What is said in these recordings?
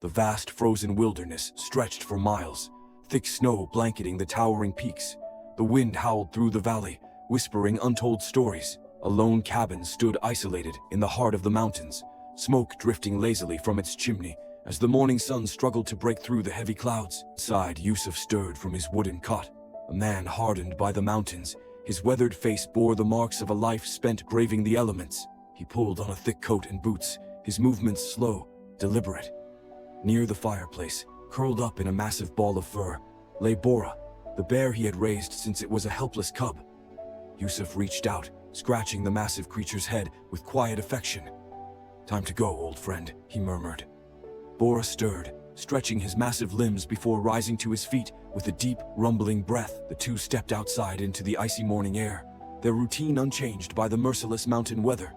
The vast frozen wilderness stretched for miles, thick snow blanketing the towering peaks. The wind howled through the valley, whispering untold stories. A lone cabin stood isolated in the heart of the mountains, smoke drifting lazily from its chimney as the morning sun struggled to break through the heavy clouds. Inside, Yusuf stirred from his wooden cot, a man hardened by the mountains. His weathered face bore the marks of a life spent braving the elements. He pulled on a thick coat and boots, his movements slow, deliberate. Near the fireplace, curled up in a massive ball of fur, lay Bora, the bear he had raised since it was a helpless cub. Yusuf reached out, scratching the massive creature's head with quiet affection. "Time to go, old friend," he murmured. Bora stirred, stretching his massive limbs before rising to his feet with a deep, rumbling breath. The two stepped outside into the icy morning air, their routine unchanged by the merciless mountain weather.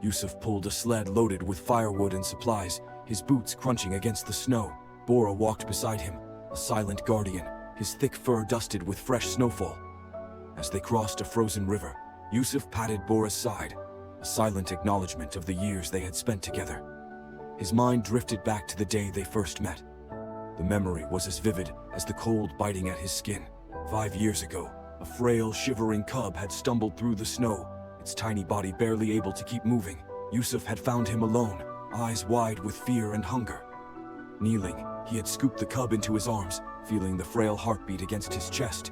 Yusuf pulled a sled loaded with firewood and supplies, his boots crunching against the snow. Bora walked beside him, a silent guardian, his thick fur dusted with fresh snowfall. As they crossed a frozen river, Yusuf patted Bora's side, a silent acknowledgement of the years they had spent together. His mind drifted back to the day they first met. The memory was as vivid as the cold biting at his skin. 5 years ago, a frail, shivering cub had stumbled through the snow, its tiny body barely able to keep moving. Yusuf had found him alone, eyes wide with fear and hunger. Kneeling, he had scooped the cub into his arms, feeling the frail heartbeat against his chest.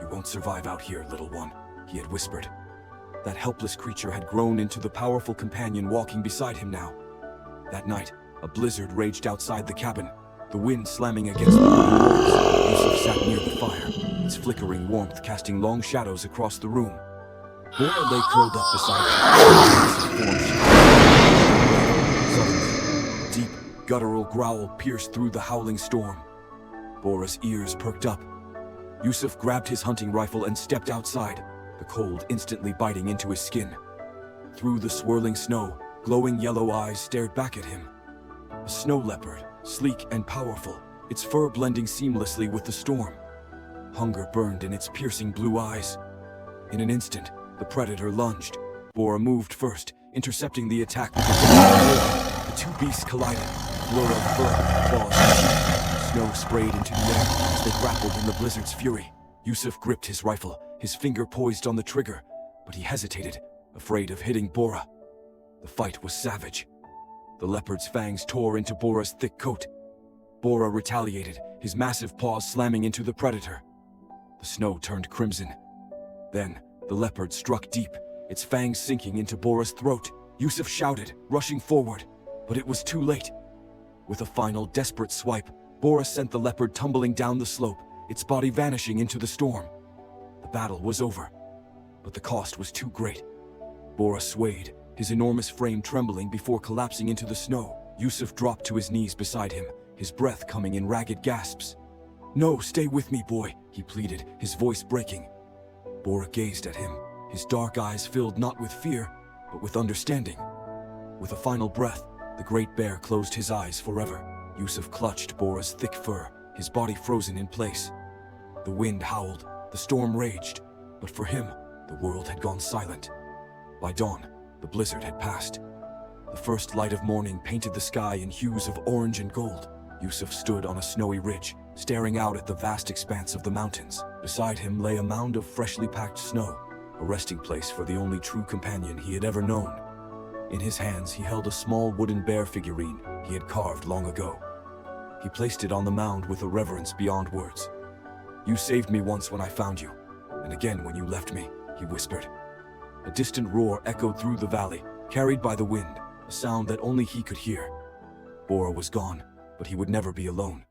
"You won't survive out here, little one," he had whispered. That helpless creature had grown into the powerful companion walking beside him now. That night, a blizzard raged outside the cabin, the wind slamming against the wooden walls. Yusuf sat near the fire, its flickering warmth casting long shadows across the room. Bora lay curled up beside him. Suddenly, a deep, guttural growl pierced through the howling storm. Bora's ears perked up. Yusuf grabbed his hunting rifle and stepped outside, the cold instantly biting into his skin. Through the swirling snow, glowing yellow eyes stared back at him. A snow leopard, sleek and powerful, its fur blending seamlessly with the storm. Hunger burned in its piercing blue eyes. In an instant, the predator lunged. Bora moved first, intercepting the attack with a roar. The two beasts collided, a blur of fur, claws, and teeth. Snow sprayed into the air as they grappled in the blizzard's fury. Yusuf gripped his rifle, his finger poised on the trigger, but he hesitated, afraid of hitting Bora. The fight was savage. The leopard's fangs tore into Bora's thick coat. Bora retaliated, his massive paws slamming into the predator. The snow turned crimson. Then, the leopard struck deep, its fangs sinking into Bora's throat. Yusuf shouted, rushing forward, but it was too late. With a final desperate swipe, Bora sent the leopard tumbling down the slope, its body vanishing into the storm. The battle was over, but the cost was too great. Bora swayed, his enormous frame trembling before collapsing into the snow. Yusuf dropped to his knees beside him, his breath coming in ragged gasps. "No, stay with me, boy," he pleaded, his voice breaking. Bora gazed at him, his dark eyes filled not with fear, but with understanding. With a final breath, the great bear closed his eyes forever. Yusuf clutched Bora's thick fur, his body frozen in place. The wind howled, the storm raged, but for him, the world had gone silent. By dawn, the blizzard had passed. The first light of morning painted the sky in hues of orange and gold. Yusuf stood on a snowy ridge, staring out at the vast expanse of the mountains. Beside him lay a mound of freshly packed snow, a resting place for the only true companion he had ever known. In his hands he held a small wooden bear figurine he had carved long ago. He placed it on the mound with a reverence beyond words. "You saved me once when I found you, and again when you left me," he whispered. A distant roar echoed through the valley, carried by the wind, a sound that only he could hear. Bora was gone, but he would never be alone.